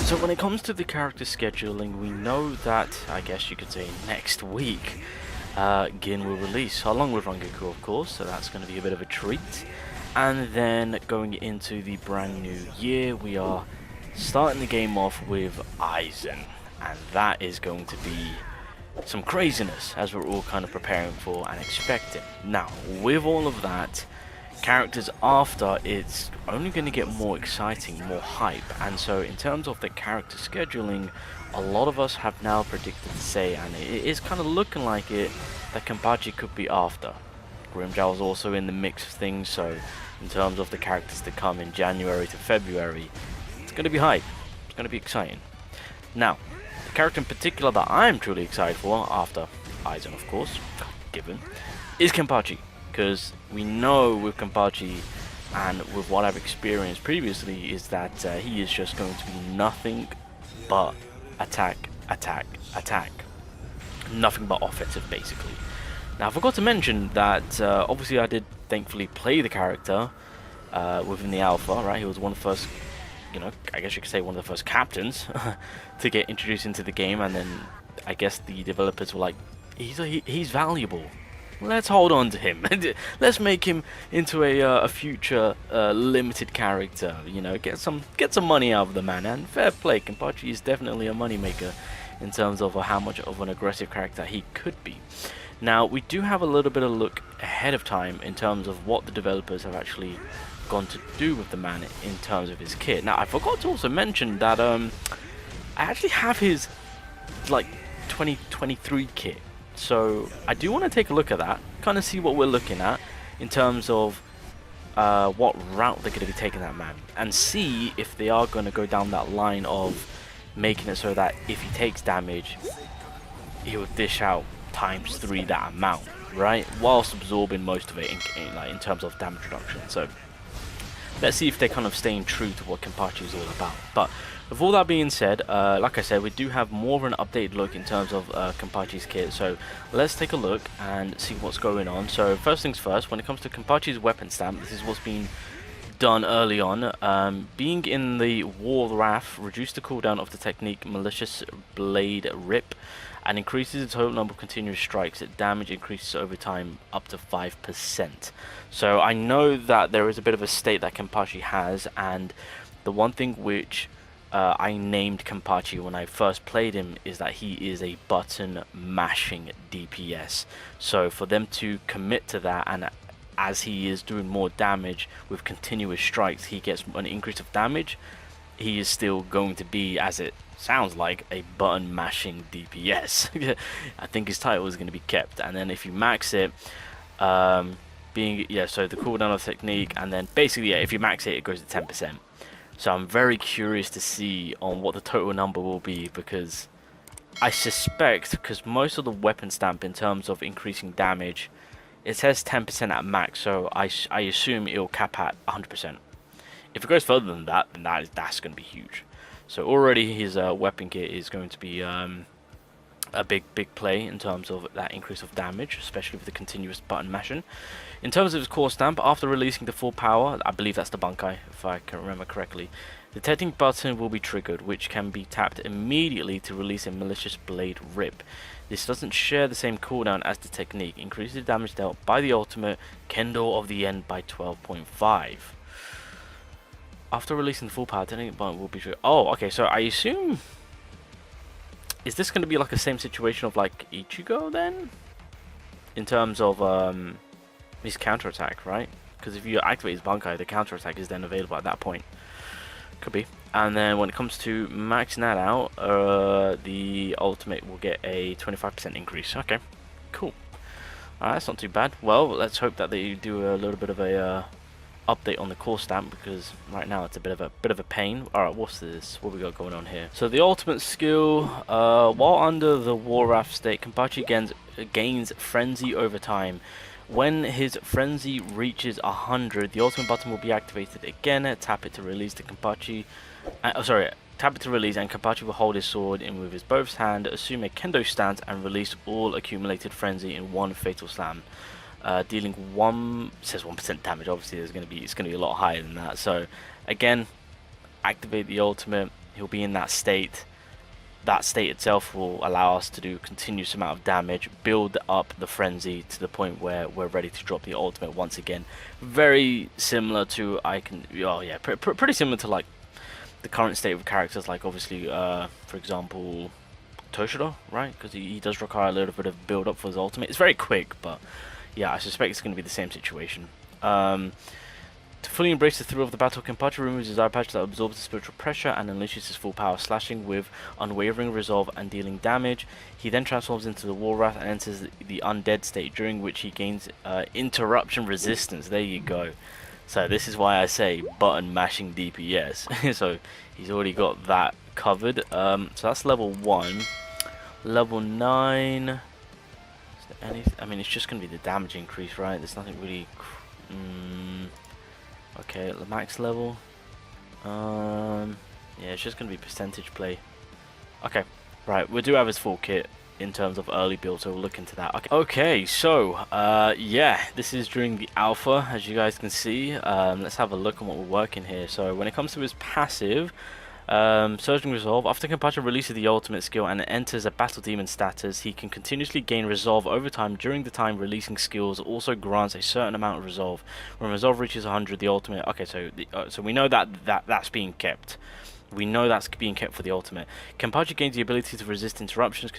So when it comes to the character scheduling, we know that, I guess you could say next week, Gin will release, along with Rangoku of course, so that's going to be a bit of a treat. And then going into the brand new year, we are starting the game off with Aizen, and that is going to be some craziness as we're all kind of preparing for and expecting. Now, with all of that, characters after, it's only going to get more exciting, more hype, and so in terms of the character scheduling, a lot of us have now predicted to say, and it is kind of looking like it, that KENPACHI could be after. Grimmjow's also in the mix of things, so in terms of the characters to come in January to February, it's going to be hype, it's going to be exciting. Now, the character in particular that I'm truly excited for, after Aizen of course, given, is KENPACHI. Because we know with KENPACHI and with what I've experienced previously is that he is just going to be nothing but attack, attack, attack. Nothing but offensive basically. Now I forgot to mention that obviously I did thankfully play the character within the alpha, right? He was one of the first, you know, I guess you could say one of the first captains to get introduced into the game, and then I guess the developers were like, he's valuable. Let's hold on to him. Let's make him into a future limited character. You know, get some money out of the man. And fair play, KENPACHI is definitely a moneymaker in terms of how much of an aggressive character he could be. Now, we do have a little bit of look ahead of time in terms of what the developers have actually gone to do with the man in terms of his kit. Now, I forgot to also mention that I actually have his like 2023 kit. So I do want to take a look at that, kind of see what we're looking at in terms of what route they're going to be taking that man, and see if they are going to go down that line of making it so that if he takes damage, he will dish out ×3 that amount, right, whilst absorbing most of it in terms of damage reduction. So let's see if they're kind of staying true to what KENPACHI is all about. But with all that being said, like I said, we do have more of an updated look in terms of KENPACHI's kit, so let's take a look and see what's going on. So first things first, when it comes to KENPACHI's weapon stamp, this is what's been done early on. Being in the War of Wrath, reduce the cooldown of the technique Malicious Blade Rip, and increases the total number of continuous strikes. Damage increases over time up to 5%. So I know that there is a bit of a state that KENPACHI has, and the one thing which I named KENPACHI when I first played him is that he is a button mashing DPS. So for them to commit to that, and as he is doing more damage with continuous strikes, he gets an increase of damage, he is still going to be, as it sounds like, a button mashing DPS. I think his title is going to be kept. And then if you max it, so the cooldown of technique, and then basically if you max it goes to 10%. So I'm very curious to see on what the total number will be, because I suspect, because most of the weapon stamp in terms of increasing damage, it says 10% at max, so I assume it'll cap at 100%. If it goes further than that, then that's going to be huge. So already his weapon kit is going to be a big play in terms of that increase of damage, especially with the continuous button mashing. In terms of his core stamp, after releasing the full power, I believe that's the Bankai, if I can remember correctly, the detecting button will be triggered, which can be tapped immediately to release a Malicious Blade Rip. This doesn't share the same cooldown as the technique, increases the damage dealt by the ultimate Kendo of the End by 12.5. After releasing the full power, detecting button will be triggered. Oh, okay, so I assume, is this going to be like the same situation of like Ichigo then? In terms of his counterattack, right? Because if you activate his Bankai, the counterattack is then available at that point. Could be. And then when it comes to maxing that out, the ultimate will get a 25% increase. Okay, cool. That's not too bad. Well, let's hope that they do a little bit of a update on the core stamp, because right now it's a bit of a pain. Alright, what's this? What we got going on here? So the ultimate skill, while under the War Wrath state, KENPACHI gains frenzy over time. When his frenzy reaches 100, the ultimate button will be activated again. Tap it to release the KENPACHI. Tap it to release, and KENPACHI will hold his sword in with his both hand, assume a kendo stance, and release all accumulated frenzy in one fatal slam. Dealing 1% damage. Obviously, it's going to be a lot higher than that. So, again, activate the ultimate. he'll be in that state. That state itself will allow us to do a continuous amount of damage, build up the frenzy to the point where we're ready to drop the ultimate once again. Very similar to pretty similar to like the current state of characters, like obviously for example Toshiro, right? Because he does require a little bit of build up for his ultimate. It's very quick, but yeah, I suspect it's going to be the same situation. To fully embrace the thrill of the battle, KENPACHI removes his eye patch that absorbs the spiritual pressure and unleashes his full power, slashing with unwavering resolve and dealing damage. He then transforms into the War Wrath and enters the undead state, during which he gains interruption resistance. There you go. So this is why I say button mashing DPS. So he's already got that covered. So that's level 1. Level 9. Is there anything? I mean, it's just going to be the damage increase, right? There's nothing really... Okay, at the max level. Yeah, it's just going to be percentage play. Okay, right, we do have his full kit in terms of early build, so we'll look into that. Okay, so, yeah, this is during the alpha, as you guys can see. Let's have a look on what we're working here. So, when it comes to his passive, Surging Resolve, after KENPACHI releases the ultimate skill and enters a Battle Demon status, he can continuously gain Resolve over time. During the time releasing skills also grants a certain amount of Resolve. When Resolve reaches 100, the ultimate... Okay, so so we know that's being kept. We know that's being kept for the ultimate. KENPACHI gains the ability to resist interruptions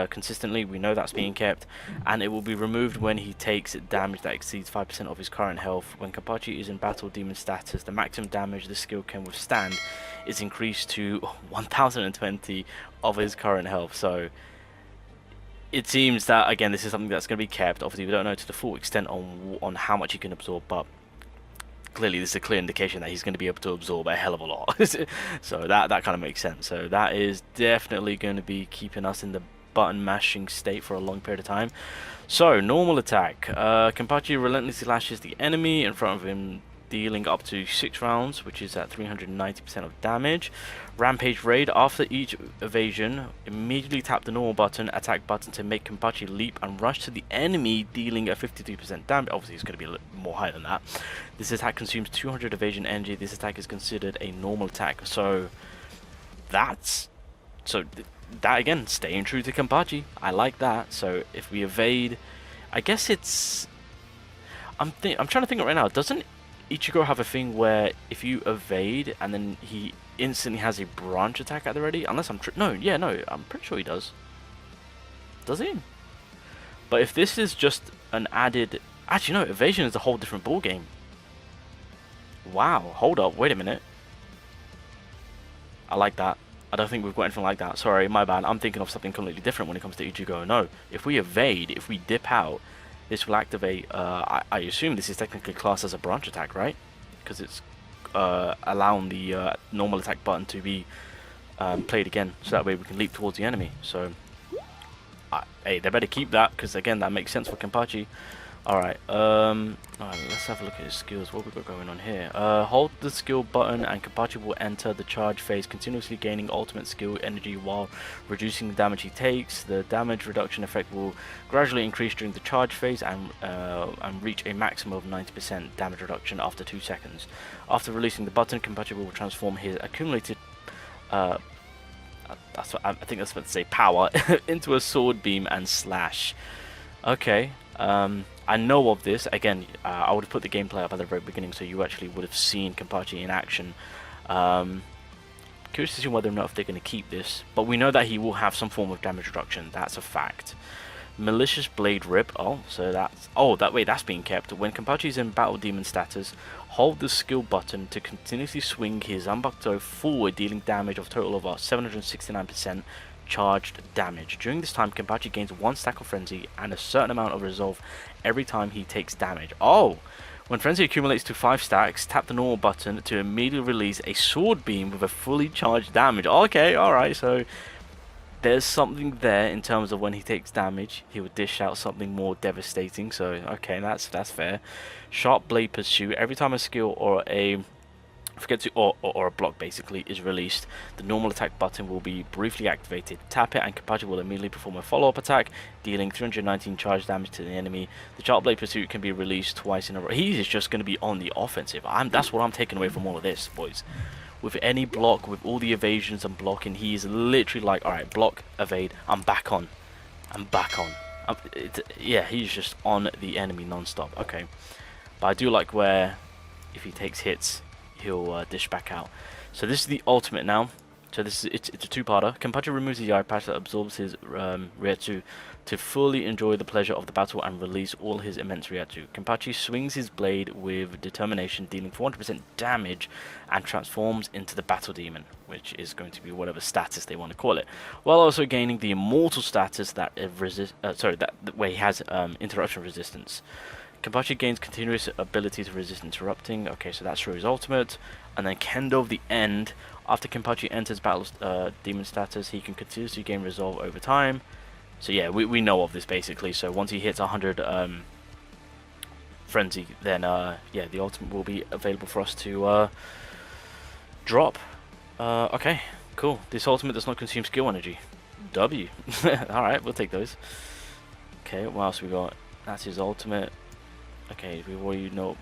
consistently. We know that's being kept. And it will be removed when he takes damage that exceeds 5% of his current health. When KENPACHI is in Battle Demon status, the maximum damage the skill can withstand is increased to 1020 of his current health. So it seems that, again, this is something that's going to be kept. Obviously, we don't know to the full extent on how much he can absorb, but clearly this is a clear indication that he's going to be able to absorb a hell of a lot. So that kind of makes sense. So that is definitely going to be keeping us in the button mashing state for a long period of time. So normal attack, KENPACHI relentlessly lashes the enemy in front of him, dealing up to 6 rounds, which is at 390% of damage. Rampage Raid, after each evasion, immediately tap the normal button, attack button to make KENPACHI leap and rush to the enemy, dealing a 52% damage. Obviously it's going to be a little more high than that. This attack consumes 200 evasion energy. This attack is considered a normal attack. So that again, staying true to KENPACHI. I like that. So if we evade, I guess it's... I'm trying to think right now, doesn't Ichigo have a thing where if you evade and then he instantly has a branch attack at the ready? Unless I'm no, I'm pretty sure he does. Does he? But if this is just an added... Actually, no, evasion is a whole different ball game. Wow, hold up, wait a minute. I like that. I don't think we've got anything like that. Sorry, my bad. I'm thinking of something completely different when it comes to Ichigo. No, if we evade, if we dip out, this will activate, I assume this is technically classed as a branch attack, right? Because it's allowing the normal attack button to be played again, so that way we can leap towards the enemy. So, hey, they better keep that, because again, that makes sense for KENPACHI. Alright, let's have a look at his skills. What we got going on here? Hold the skill button and KENPACHI will enter the charge phase, continuously gaining ultimate skill energy while reducing the damage he takes. The damage reduction effect will gradually increase during the charge phase and reach a maximum of 90% damage reduction after 2 seconds. After releasing the button, KENPACHI will transform his accumulated I think that's what to say, power into a sword beam and slash. Okay. I know of this. Again, I would have put the gameplay up at the very beginning, so you actually would have seen KENPACHI in action. Curious to see whether or not if they're going to keep this, but we know that he will have some form of damage reduction. That's a fact. Malicious Blade Rip. Oh, so that's... Oh, that's being kept. When KENPACHI is in Battle Demon status, hold the skill button to continuously swing his Zanbakuto forward, dealing damage of a total of 769%. Charged damage. During this time, KENPACHI gains 1 stack of frenzy and a certain amount of resolve every time he takes damage. Oh! When frenzy accumulates to 5 stacks, tap the normal button to immediately release a sword beam with a fully charged damage. Okay, alright, so there's something there in terms of when he takes damage, he would dish out something more devastating. So, okay, that's fair. Sharp Blade Pursuit. Every time a skill or a or a block basically is released, the normal attack button will be briefly activated. Tap it and KENPACHI will immediately perform a follow-up attack, dealing 319 charge damage to the enemy. The Sharp Blade Pursuit can be released twice in a row. He is just going to be on the offensive. That's what I'm taking away from all of this, boys. with any block, with all the evasions and blocking. He's literally like, alright, block, evade, I'm back on. I'm back on. Yeah, he's just on the enemy non-stop. Okay. But I do like where, if he takes hits, he'll dish back out. So this is the ultimate now. So this is it's a two-parter. Kenpachi removes the eye patch that absorbs his Ryatsu to fully enjoy the pleasure of the battle and release all his immense Ryatsu. Kenpachi swings his blade with determination, dealing 400% damage, and transforms into the battle demon, which is going to be whatever status they want to call it, while also gaining the immortal status that where he has interruption resistance. Kenpachi gains continuous ability to resist interrupting. Okay, so that's through his ultimate. And then Kendo of the End. After Kenpachi enters battle demon status, he can continuously gain resolve over time. So yeah, we know of this basically. So once he hits 100 frenzy, then yeah, the ultimate will be available for us to drop. Okay, cool. This ultimate does not consume skill energy. W. Alright, we'll take those. Okay, what else we got? That's his ultimate. Okay, we already know.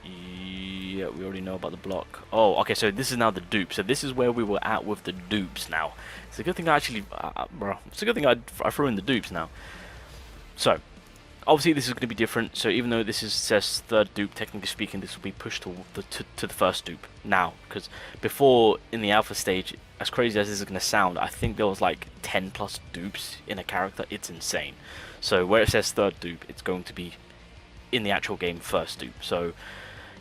Yeah, we already know about the block. Oh, okay, so this is now the dupe. So this is where we were at with the dupes now. It's a good thing I actually, bro. It's a good thing I threw in the dupes now. So, obviously this is going to be different. So even though this says third dupe, technically speaking, this will be pushed to the first dupe now. Because before, in the alpha stage, as crazy as this is going to sound, I think there was like 10 plus dupes in a character. It's insane. So where it says third dupe, it's going to be in the actual game first dupe. So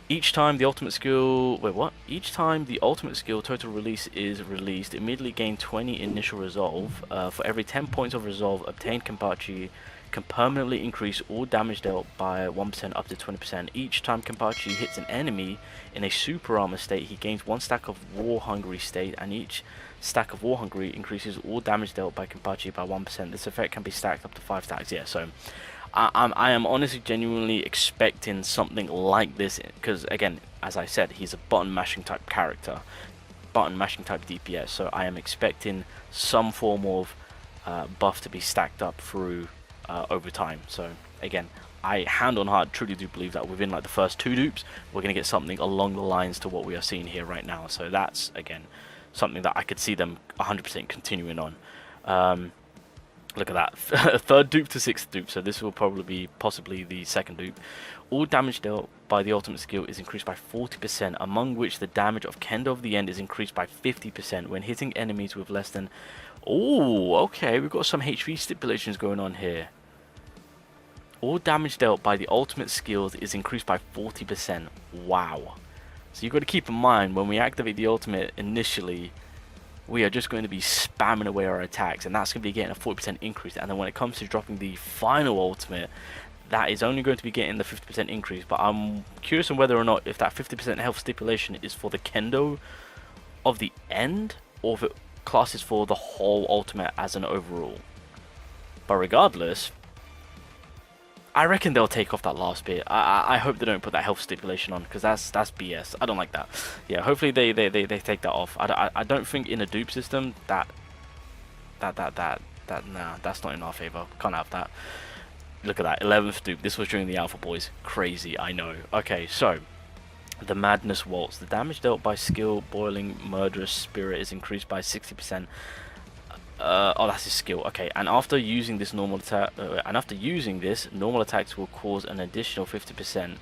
each time the ultimate skill each time the ultimate skill total release is released, immediately gain 20 initial resolve. For every 10 points of resolve obtained, Kenpachi can permanently increase all damage dealt by 1% up to 20%. Each time Kenpachi hits an enemy in a super armor state, he gains 1 stack of war hungry state, and each stack of war hungry increases all damage dealt by Kenpachi by 1%. This effect can be stacked up to 5 stacks. Yeah, so I am honestly genuinely expecting something like this, because again, as I said, he's a button mashing type character, button mashing type DPS, so I am expecting some form of buff to be stacked up through over time. So again, I hand on heart truly do believe that within like the first 2 dupes we're going to get something along the lines to what we are seeing here right now. So that's again something that I could see them 100% continuing on. Look at that, 3rd dupe to 6th dupe, so this will probably be possibly the 2nd dupe. All damage dealt by the ultimate skill is increased by 40%, among which the damage of Kendo of the End is increased by 50% when hitting enemies with less than... Oh, okay, we've got some HP stipulations going on here. All damage dealt by the ultimate skills is increased by 40%. Wow. So you've got to keep in mind, when we activate the ultimate initially, we are just going to be spamming away our attacks, and that's going to be getting a 40% increase. And then when it comes to dropping the final ultimate, that is only going to be getting the 50% increase. But I'm curious on whether or not if that 50% health stipulation is for the Kendo of the End, or if it classes for the whole ultimate as an overall. But regardless, I reckon they'll take off that last bit. I hope they don't put that health stipulation on, because that's BS. I don't like that. Yeah, hopefully they take that off. I don't think in a dupe system nah, that's not in our favor. Can't have that. Look at that, 11th dupe. This was during the alpha, boys. Crazy, I know. Okay, so the Madness Waltz. The damage dealt by skill boiling murderous spirit is increased by 60%. Oh, that's his skill. Okay, and after using this normal attack, normal attacks will cause an additional 50%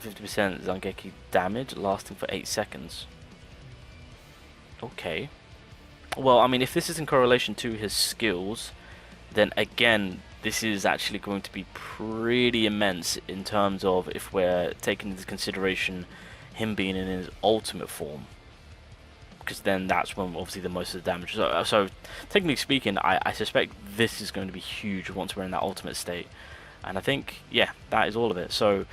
Zangeki damage, lasting for 8 seconds. Okay. Well, I mean, if this is in correlation to his skills, then again, this is actually going to be pretty immense in terms of if we're taking into consideration him being in his ultimate form. Because then that's when obviously the most of the damage. So technically speaking, I suspect this is going to be huge once we're in that ultimate state. And I think, yeah, that is all of it. So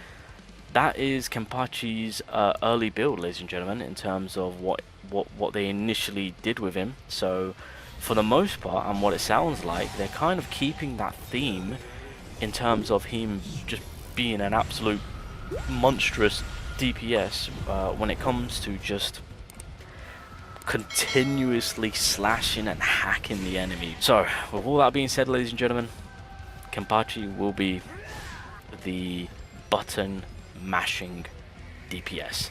that is Kenpachi's early build, ladies and gentlemen, in terms of what they initially did with him. So for the most part, and what it sounds like, they're kind of keeping that theme in terms of him just being an absolute monstrous DPS when it comes to just continuously slashing and hacking the enemy. So with all that being said, ladies and gentlemen, Kenpachi will be the button mashing DPS.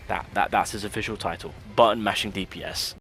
That's his official title, button mashing DPS.